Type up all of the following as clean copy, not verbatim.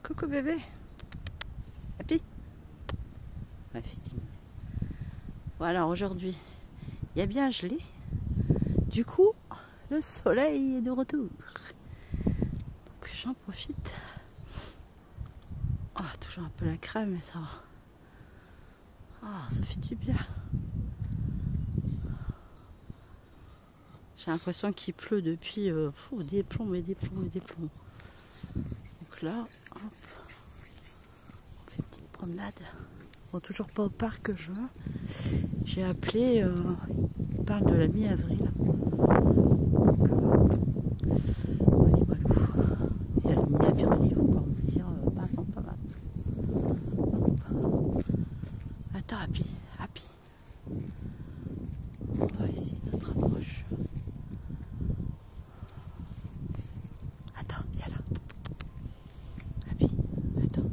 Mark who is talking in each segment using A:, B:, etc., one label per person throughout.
A: Coucou bébé. Happy. Ouais, fait timide. Voilà, aujourd'hui, il y a bien gelé. Du coup, le soleil est de retour. Donc j'en profite. Ah, toujours un peu la crème, mais ça va. Ah, ça fait du bien. J'ai l'impression qu'il pleut depuis des plombs et des plombs et des plombs. Donc là, hop, on fait une petite promenade. Bon, toujours pas au parc juin. J'ai appelé, il parle de la mi-avril. Et à la mi-avril, il faut encore me dire, pas mal. Attends, Happy. On va essayer notre approche. Attends, viens là. Happy, attends.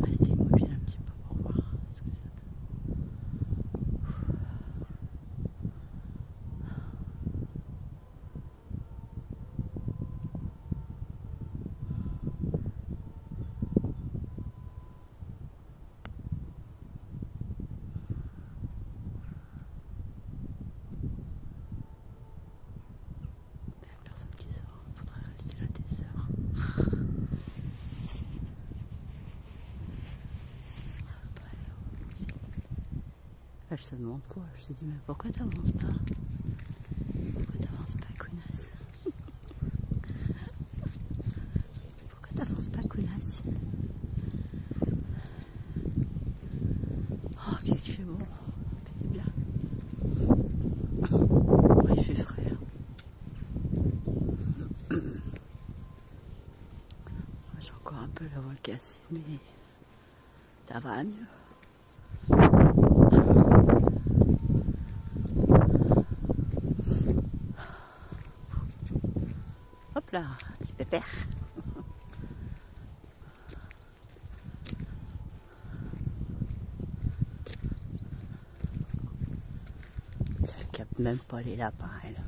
A: Restez immobile un petit peu pour voir ce que ça donne. Elle se demande quoi? Je lui dis, mais pourquoi t'avances pas? Pourquoi t'avances pas, connasse? Pourquoi t'avances pas, connasse? Oh, qu'est-ce qu'il fait bon? Ça fait bien. Oh, il fait frais. J'ai encore un peu la voix cassée, mais ça va mieux. Hop là, petit pépère. Ça ne capte même pas les lapins, elle.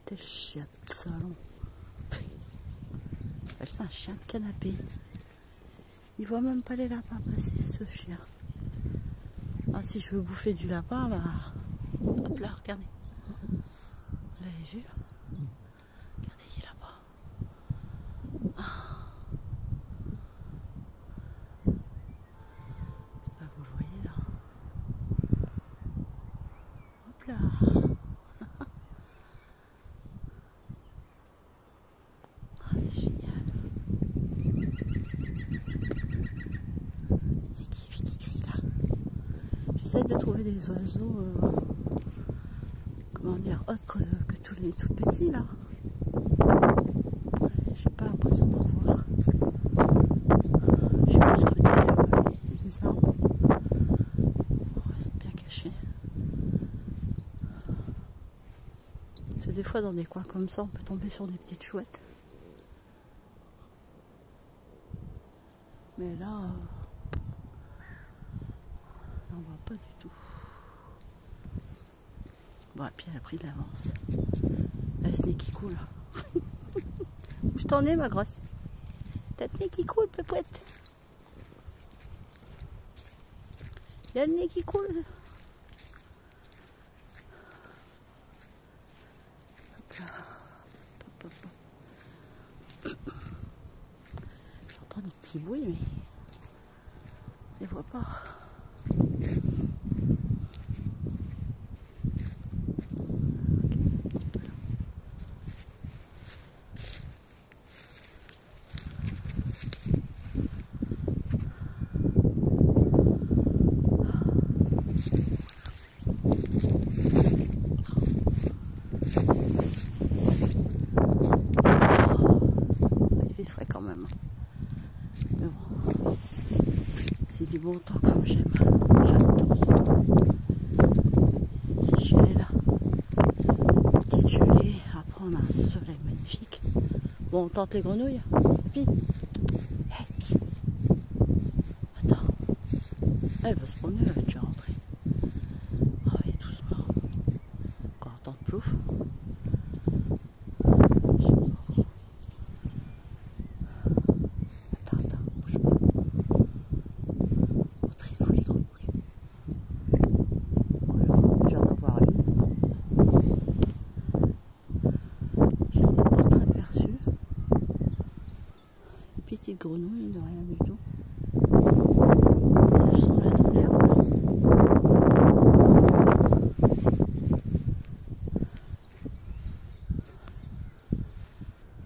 A: T'es chien de salon. Elle, c'est un chien de canapé. Il voit même pas les lapins passer, ce chien. Ah, si je veux bouffer du lapin, bah... Hop là, regardez. Vous l'avez vu? Regardez, il est là-bas. Ah. C'est pas, vous le voyez là? Hop là. Ah, c'est génial. C'est qui crie là? J'essaie de trouver des oiseaux, comment dire, autres que tous les tout petits là. J'ai pas l'impression d'en voir. J'ai pu scruter les arbres. Oh, c'est bien caché. C'est des fois dans des coins comme ça, on peut tomber sur des petites chouettes. Mais là, on voit pas du tout. Bon, et puis elle a pris de l'avance. La ce nez qui coule. Où je t'en ai, ma grosse? T'as le nez qui coule, pépouette. Il y a le nez qui coule. Hop là. Hop. J'entends des petits bruits, mais je les vois pas. Quand même. Mais bon, c'est du bon temps comme j'aime. J'adore ce temps. C'est gelé là. Petite gelée. Après on a un soleil magnifique. Bon, on tente les grenouilles. Et puis, hey, attends. Elle va se promener, elle va déjà rentrer. Ah oui, doucement. Encore un temps de plouf. grenouilles, de rien du tout. Elles sont là dans l'herbe.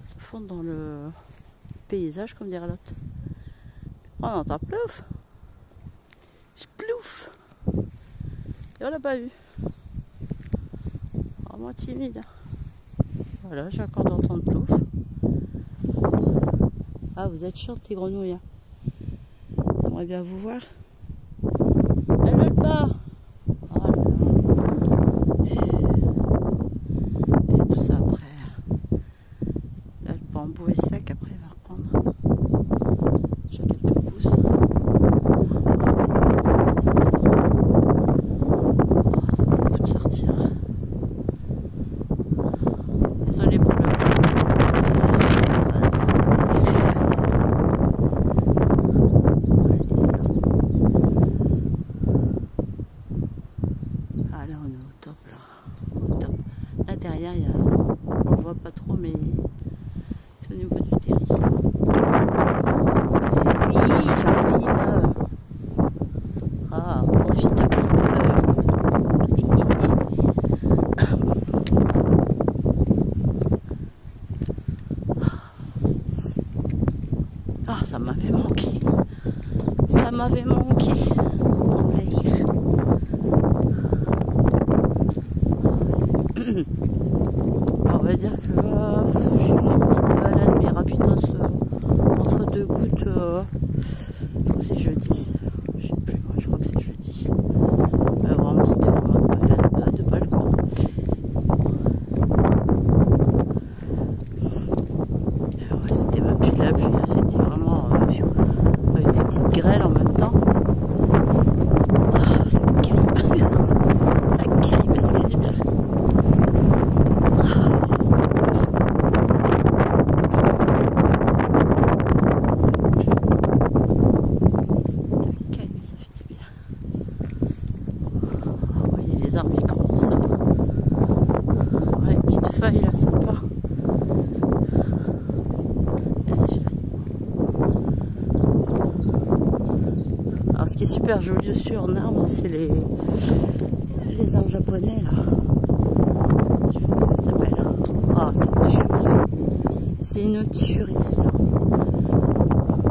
A: Elles font dans le paysage, comme dirait l'autre. Oh, on entend plouf. Splouf. Et on l'a pas vu. Vraiment timide. Voilà, j'ai encore d'entendre plouf. Ah, vous êtes chiantes les grenouilles. Hein. J'aimerais bien vous voir. Elles veulent pas. Oh là là. Et tout ça après. Là, le bambou est sec, après il va reprendre. J'ai quelques pousses. Oh, ça va beaucoup de sortir. Désolé pour le... Ah là on est au top là. Au top. Là derrière il y a... on voit pas trop mais c'est au niveau du terri. Oui j'arrive. Ah profite un petit peu. Ah ça m'avait manqué. Ça m'avait manqué. On va dire que j'ai fait une petite balade mais rapidos entre deux gouttes. Je crois que c'est jeudi. Je sais plus, je crois que c'est jeudi. Vraiment c'était vraiment une balade de balcon. Ouais, c'était même plus de la pluie, c'était vraiment avec des petites grêles en même temps. Ah, ça grippe. Ça grippe, mais ça fait du bien. Les arbres ils commencent à... Ouais, les petites feuilles là, sympa. Et celui-là. Alors ce qui est super joli aussi en arbre, c'est les arbres japonais là. Je sais pas comment ça s'appelle. Ah, c'est une tuerie. C'est une tuerie ces arbres.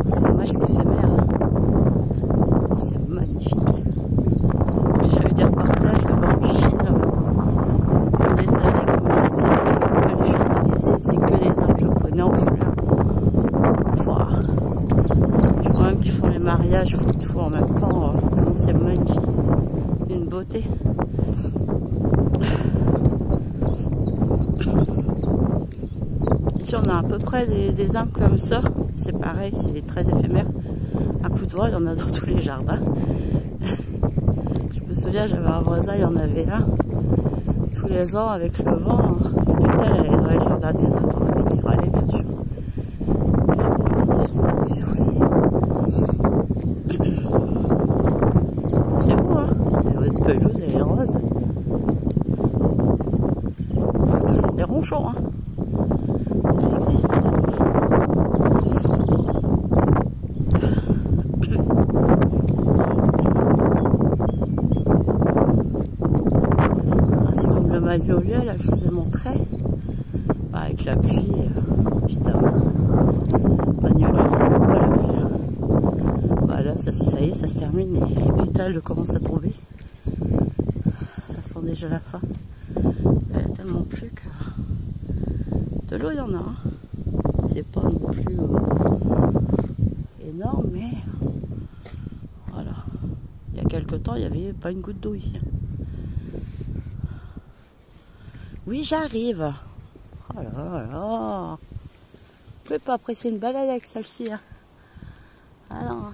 A: C'est dommage, c'est éphémère. C'est magnifique. J'avais des reportages là-bas en Chine. Ils sont des allées comme si c'était les Champs-Élysées. C'est que les arbres japonais en fleurs. Wow. Je crois même qu'ils font les mariages, ils font tout en même temps. C'est magnifique. Une beauté. Ici on a à peu près des arbres comme ça. C'est pareil, c'est très éphémère. Un coup de vent, il y en a dans tous les jardins. Je me souviens, j'avais un voisin, il y en avait un. Tous les ans, avec le vent, les pétales allaient dans les jardins des autres. On avait qui râlaient, bien sûr. Et après, ils sont beaucoup isolés. C'est beau, hein? C'est votre pelouse, elle est rose. Des ronchons, hein? Ça existe, les ronchons. Le magnolia, là, je vous ai montré, avec la pluie, évidemment. Magnolia, ça n'aime pas la pluie. Voilà, ça y est, ça se termine, les pétales commencent à tomber. Ça sent déjà la fin. Il y a tellement plu que de l'eau, il y en a. Hein. C'est pas non plus énorme, mais voilà. Il y a quelques temps, il n'y avait pas une goutte d'eau ici. Oui, j'arrive. Oh là là. Vous pouvez pas apprécier une balade avec celle-ci. Hein. Ah non.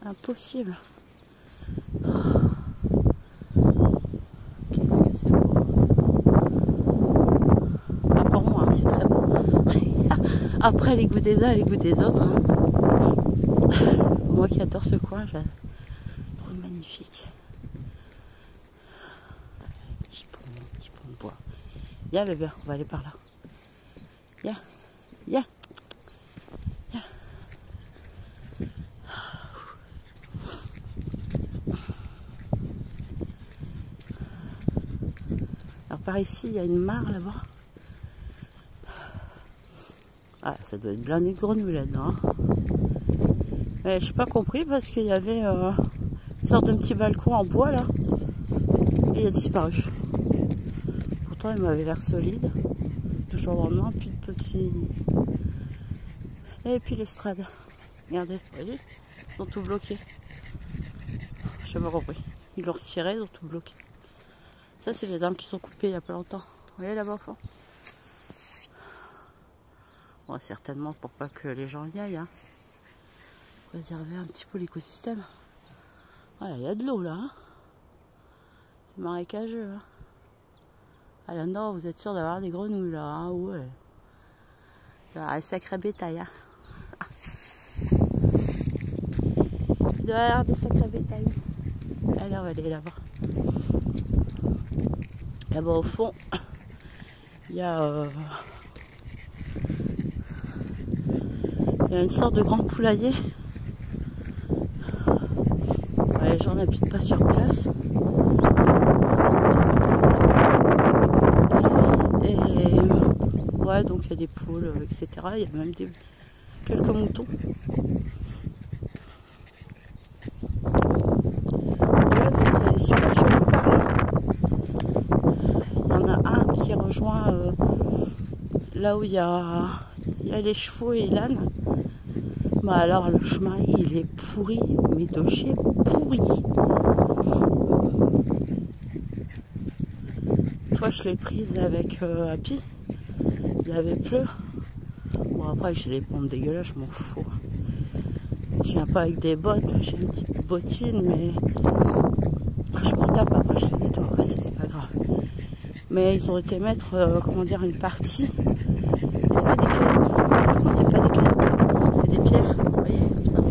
A: Impossible. Oh. Qu'est-ce que c'est beau. Ah, pour moi, hein, c'est très beau. Après les goûts des uns et les goûts des autres. Hein. Moi qui adore ce coin, je trouve magnifique. Petit pont de bois. Viens bébé, on va aller par là. Viens, viens. Alors par ici, il y a une mare là-bas. Ah, ça doit être blindé de grenouilles là-dedans. Hein. Mais je n'ai pas compris parce qu'il y avait une sorte de petit balcon en bois là. Et il a disparu. Pourtant, il m'avait l'air solide. Toujours vraiment, puis de petits. Et puis l'estrade. Regardez, vous voyez, ils ont tout bloqué. Je n'ai pas compris. Ils l'ont retiré, ils ont tout bloqué. Ça, c'est les arbres qui sont coupés il n'y a pas longtemps. Vous voyez là-bas au fond. Bon, certainement pour pas que les gens y aillent. Hein. Préserver un petit peu l'écosystème. Voilà, il y a de l'eau là. Hein. C'est marécageux. Hein. Ah là-dedans, vous êtes sûr d'avoir des grenouilles là. Hein. Ouais. Il doit y avoir un sacré bétail. Hein. Il doit y avoir des sacrés bétail. Allez, on va aller là-bas. Là-bas au fond, il y a une sorte de grand poulailler. Ouais, les gens n'habitent pas sur place. Et ouais, donc il y a des poules, etc. Il y a même quelques moutons. Sur la chemin, il y en a un qui rejoint là où il y a les chevaux et l'âne. Bah alors le chemin il est pourri, mais de chez pourri. Une fois je l'ai prise avec Happy, il avait plu. Bon après j'ai les pompes dégueulasses, je m'en fous. Je viens pas avec des bottes, j'ai une petite bottine, mais je m'en tape, après je les nettoie, c'est pas grave. Mais ils ont été mettre, comment dire, une partie. C'est pas des cailloux, c'est pas des cailloux, c'est des pierres, vous voyez, comme ça.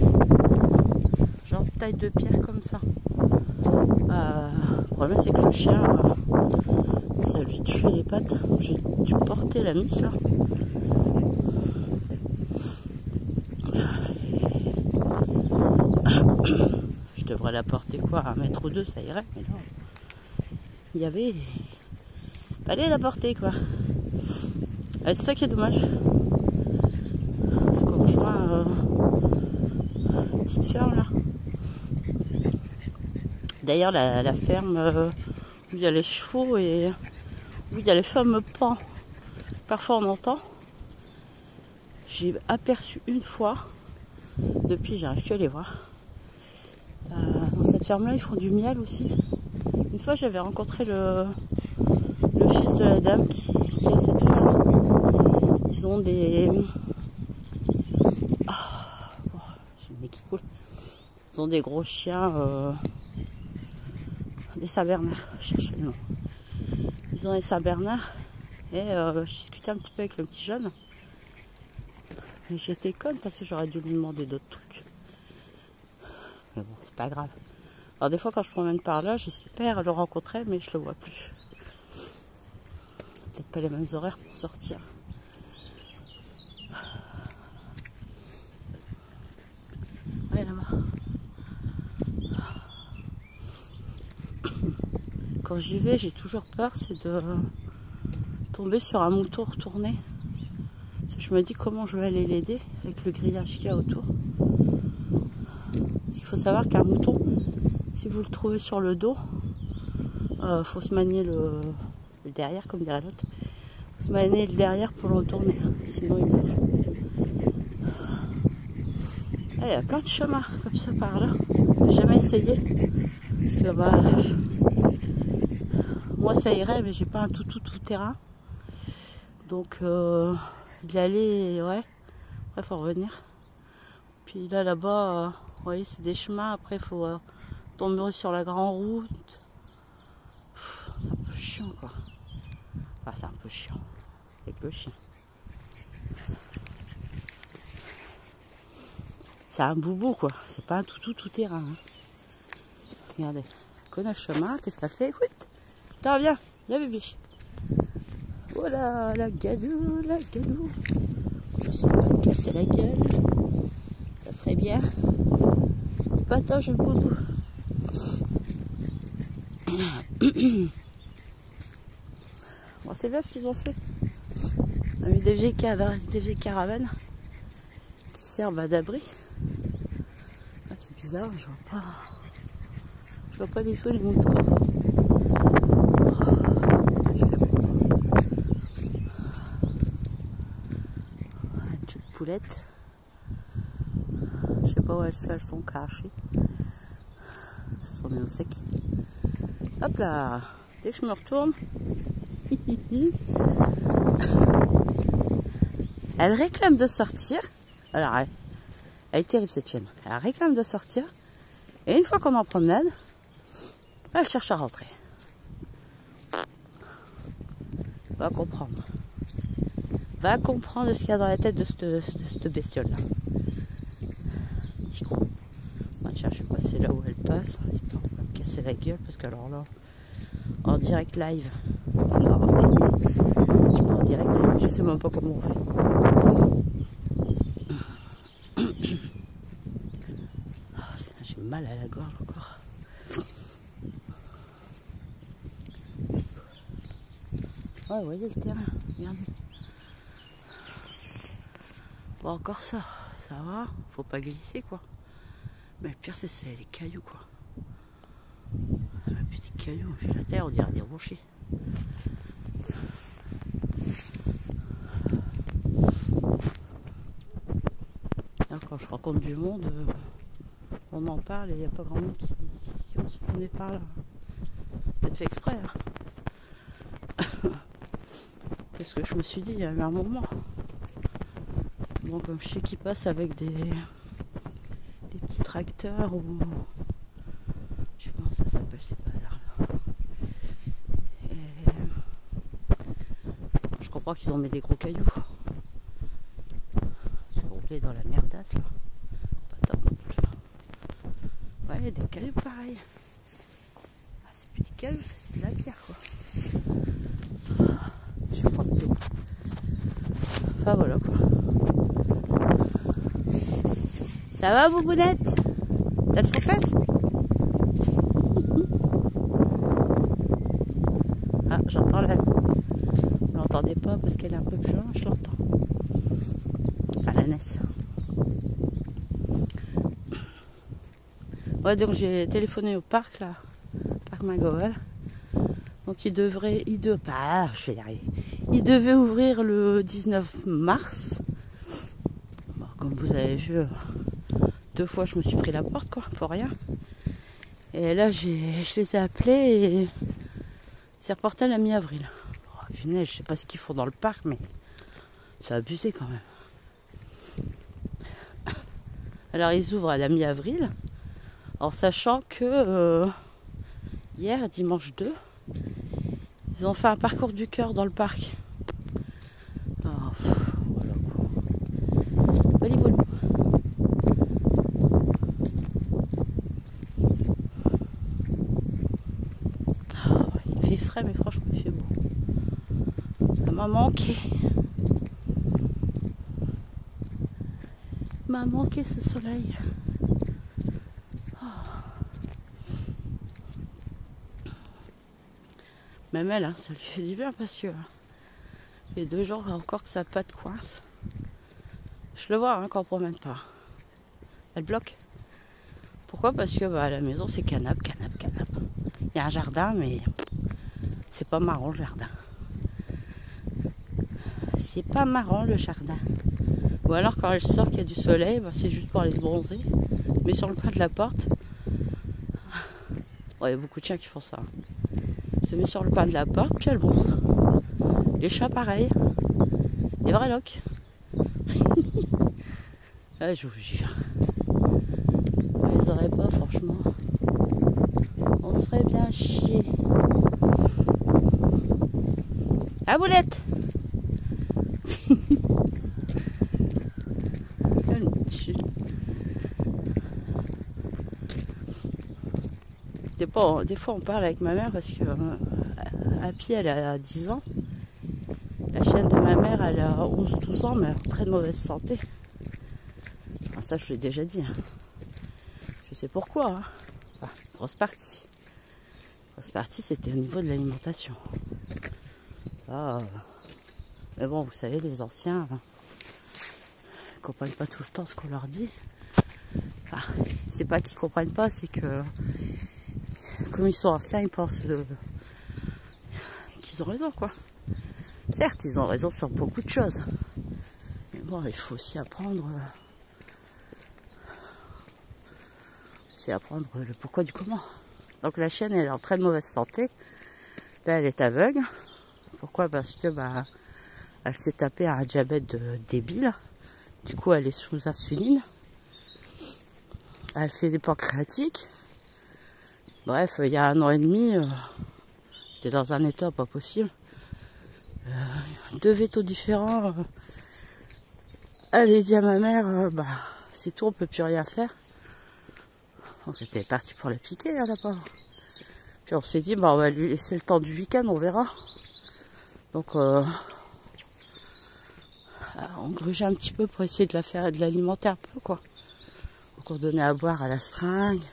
A: Genre taille de pierre comme ça. Le problème c'est que le chien, ça lui tuait les pattes. J'ai dû porter la mise là. Je devrais la porter quoi, 1 mètre ou 2, ça irait, mais non. Il y avait. Fallait la porter quoi. C'est ça qui est dommage. Parce qu'on rejoint une petite ferme là. D'ailleurs la ferme où il y a les chevaux et où il y a les fameux pans. Parfois on entend. J'ai aperçu une fois. Depuis j'arrive plus à les voir. Dans cette ferme là ils font du miel aussi. Une fois j'avais rencontré le fils de la dame qui a cette ferme. Ils ont des... j'ai le nez qui coule. Ils ont des gros chiens, des Saint-Bernard, je cherche le nom. Ils ont des Saint-Bernard et je discutais un petit peu avec le petit jeune. Et j'étais conne parce que j'aurais dû lui demander d'autres trucs. Mais bon, c'est pas grave. Alors des fois quand je promène par là, j'espère le rencontrer, mais je le vois plus. Peut-être pas les mêmes horaires pour sortir. Ouais, là-bas. Quand j'y vais, j'ai toujours peur, c'est de tomber sur un mouton retourné. Je me dis comment je vais aller l'aider avec le grillage qu'il y a autour. Il faut savoir qu'un mouton, si vous le trouvez sur le dos, faut se manier le derrière, comme dirait l'autre. Faut se manier le derrière pour le retourner, sinon il meurt. Il y a plein de chemins comme ça par là. J'ai jamais essayé. Parce que bah, moi ça irait, mais j'ai pas un tout terrain. Donc y aller, ouais. Après faut revenir. Puis là-bas, vous voyez, c'est des chemins. Après il faut tomber sur la grande route. C'est un peu chiant quoi. Enfin c'est un peu chiant. Avec le chien. C'est un boubou quoi. C'est pas un tout terrain. Hein. Regardez. Elle connaît le chemin. Qu'est-ce qu'elle fait? Oui. Attends, viens. Viens bébé. Voilà, la gadou, la gadou. Je sens pas me casser la gueule. Ça serait bien. Partage le boudou. Bon, c'est bien ce qu'ils ont fait. On a mis des vieilles caravanes qui servent d'abri. Ah, c'est bizarre, je vois pas du tout les moutons. Une petite poulette. Je sais pas où elles sont cachées. Elles sont mises au sec. Hop là, dès que je me retourne, elle réclame de sortir. Alors, elle est terrible cette chienne. Elle réclame de sortir. Et une fois qu'on est en promenade, elle cherche à rentrer. Va comprendre. Va comprendre ce qu'il y a dans la tête de cette bestiole-là. Petit con. Moi, tiens, je sais pas, c'est là où elle passe. J'espère qu'on va me casser la gueule parce qu'alors là, en direct live, non, je suis pas en direct, je sais même pas comment on fait. J'ai mal à la gorge encore. Ouais, vous voyez le terrain, regardez. Bon, encore ça va, faut pas glisser quoi. Mais le pire c'est les cailloux quoi. Puis des cailloux, puis la terre on dirait des rochers. Là, quand je rencontre du monde, on en parle et il n'y a pas grand monde qui vont se tourner par là. Peut-être fait exprès. Hein. C'est ce que je me suis dit il y a eu un moment. Bon, comme je sais qu'ils passent avec des petits tracteurs ou je sais pas comment ça s'appelle ces bazars-là. Et je comprends qu'ils ont mis des gros cailloux. Se rouler dans la merdasse là. Pas top non plus. Ouais, des cailloux pareils. Ah, c'est plus des cailloux, c'est de la pierre quoi. Je prends de l'eau. Enfin voilà quoi. Ça va, Boubounette? T'as le faux-fesse? Ah, j'entends la... Vous l'entendez pas parce qu'elle est un peu plus loin, je l'entends. Enfin, la naisse. Ouais, donc j'ai téléphoné au parc, là. Parc McGowell. Donc il devait ouvrir le 19 mars. Bon, comme vous avez vu... 2 fois je me suis pris la porte quoi, pour rien. Et là je les ai appelés et c'est reporté à la mi-avril. Oh, punaise, je sais pas ce qu'ils font dans le parc mais c'est abusé quand même. Alors ils ouvrent à la mi-avril en sachant que hier, dimanche 2, ils ont fait un parcours du cœur dans le parc. Oh, voilà quoi. Voilà. Frais mais franchement il fait beau. Ça m'a manqué. M'a manqué ce soleil. Oh. Même elle, hein, ça lui fait du bien parce que les 2 jours encore que sa patte coince. Je le vois hein, quand on promène pas. Elle bloque. Pourquoi? Parce que à la maison c'est canap. Il y a un jardin mais c'est pas marrant le jardin. C'est pas marrant le jardin. Ou alors quand elle sort qu'il y a du soleil, bah, c'est juste pour aller se bronzer. Mais sur le coin de la porte. Bon, il y a beaucoup de chiens qui font ça. Elle se met sur le coin de la porte puis elle bronze. Les chats pareil. Des vrais locs. Ah, je vous jure. Ils auraient pas franchement. On se ferait bien chier. Ah, Boulette. Des fois on parle avec ma mère parce que Happy elle a 10 ans. La chienne de ma mère elle a 11-12 ans mais elle est en très mauvaise santé. Enfin, ça je l'ai déjà dit. Hein. Je sais pourquoi. Hein. Enfin, grosse partie c'était au niveau de l'alimentation. Là, mais bon, vous savez, les anciens ils comprennent pas tout le temps ce qu'on leur dit. Enfin, c'est pas qu'ils comprennent pas, c'est que comme ils sont anciens, ils pensent qu'ils ont raison, quoi. Certes, ils ont raison sur beaucoup de choses. Mais bon, il faut aussi apprendre le pourquoi du comment. Donc la chienne, elle est en très mauvaise santé. Là, elle est aveugle. Pourquoi? Parce que elle s'est tapée un diabète débile. Du coup, elle est sous insuline. Elle fait des pancréatiques. Bref, il y a 1 an et demi, j'étais dans un état pas possible. 2 vétos différents. Elle a dit à ma mère, c'est tout, on peut plus rien faire. Donc j'étais partie pour la piquer, là, là-bas. Puis on s'est dit, on va lui laisser le temps du week-end, on verra. Donc on grugeait un petit peu pour essayer de la faire, de l'alimenter un peu, quoi. Donc on donnait à boire à la seringue.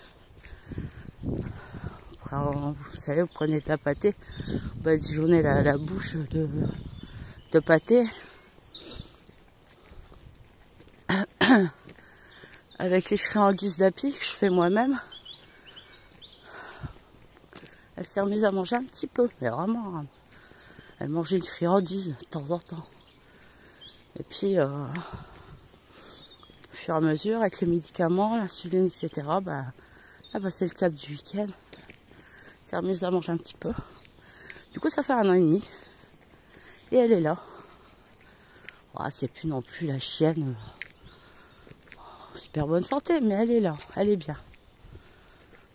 A: Après, vous savez, vous prenez de la pâtée, vous badigeonnez la bouche de pâté. Avec les friandises d'Happy que je fais moi-même. Elle s'est remise à manger un petit peu, mais vraiment, elle mangeait une friandise de temps en temps. Et puis, au fur et à mesure, avec les médicaments, l'insuline, etc., elle passait le cap du week-end. Elle s'est remise à manger un petit peu. Du coup, ça fait 1 an et demi. Et elle est là. C'est plus non plus la chienne super bonne santé, mais elle est là, elle est bien.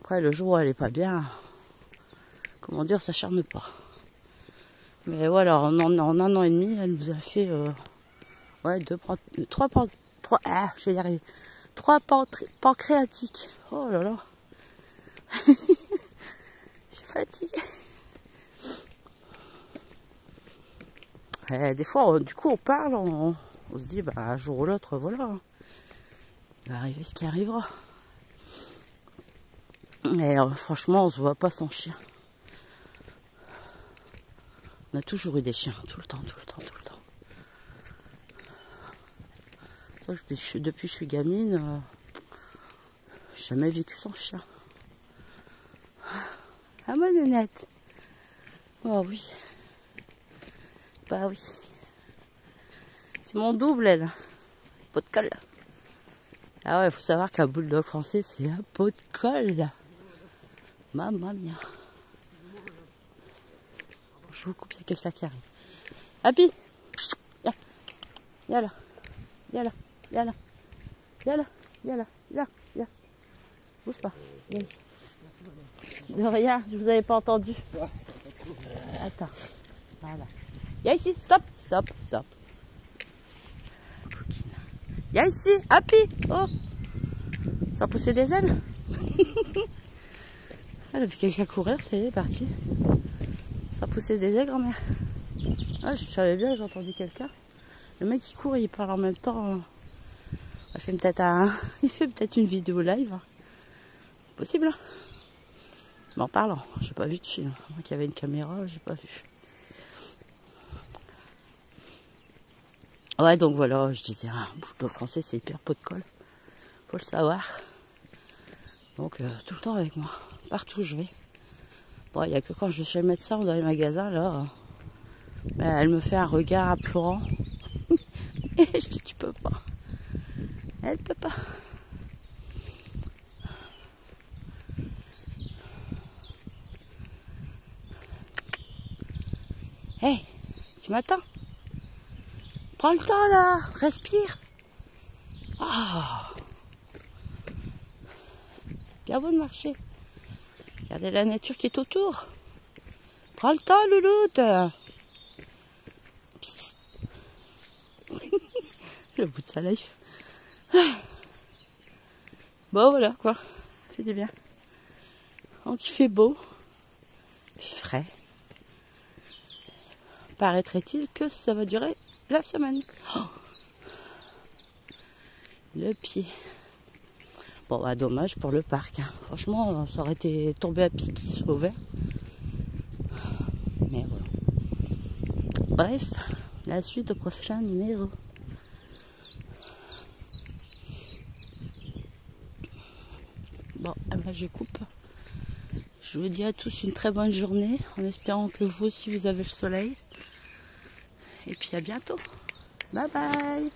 A: Après, le jour où elle est pas bien, comment dire, ça charme pas. Mais voilà, en 1 an et demi, elle nous a fait je vais y arriver. 3 pancréatiques. Oh là là. Je suis fatiguée. Et des fois, du coup, on parle, on se dit, un jour ou l'autre, voilà. Il va arriver ce qui arrivera. Et franchement, on se voit pas sans chien. On a toujours eu des chiens, tout le temps. Ça, depuis que je suis gamine, j'ai jamais vécu sans chien. Ah, ma nénette. Oh oui. Bah oui. C'est mon double, elle. Pot de colle. Ah ouais, il faut savoir qu'un bulldog français, c'est un pot de colle. Mamma mia. Je vous coupe, il y a quelqu'un qui arrive. Happy, viens là. Bouge pas. Viens. De rien, je vous avais pas entendu. Attends. Voilà. Viens ici, stop. Viens ici, Happy. Oh, ça a poussé des ailes. Elle a vu quelqu'un courir, c'est parti. Ça a poussé des ailes, grand-mère. Je savais bien, j'ai entendu quelqu'un. Le mec qui court, il parle en même temps. Il fait peut-être une vidéo live. Possible, hein. Mais en parlant, j'ai pas vu dessus. Moi qui avait une caméra, j'ai pas vu. Ouais, donc voilà, je disais, bulldog français, c'est hyper pot de colle. Faut le savoir. Donc, tout le temps avec moi. Partout où je vais. Bon, il n'y a que quand je vais chez le médecin ou dans les magasins, là, elle me fait un regard implorant. Et je dis, tu peux pas. Elle peut pas. Hey, tu m'attends? Prends le temps là, respire. Bien beau de marcher. Regardez la nature qui est autour. Prends le temps, louloute. Le bout de sa life. Bon voilà quoi, c'est du bien. Donc il fait beau, il fait frais. Paraîtrait-il que ça va durer la semaine. Le pied. Bon dommage pour le parc. Hein. Franchement, ça aurait été tombé à pic qui sauvait. Mais voilà. Bref, la suite au prochain numéro. Bon, là je coupe. Je vous dis à tous une très bonne journée, en espérant que vous aussi vous avez le soleil. Et puis à bientôt. Bye bye.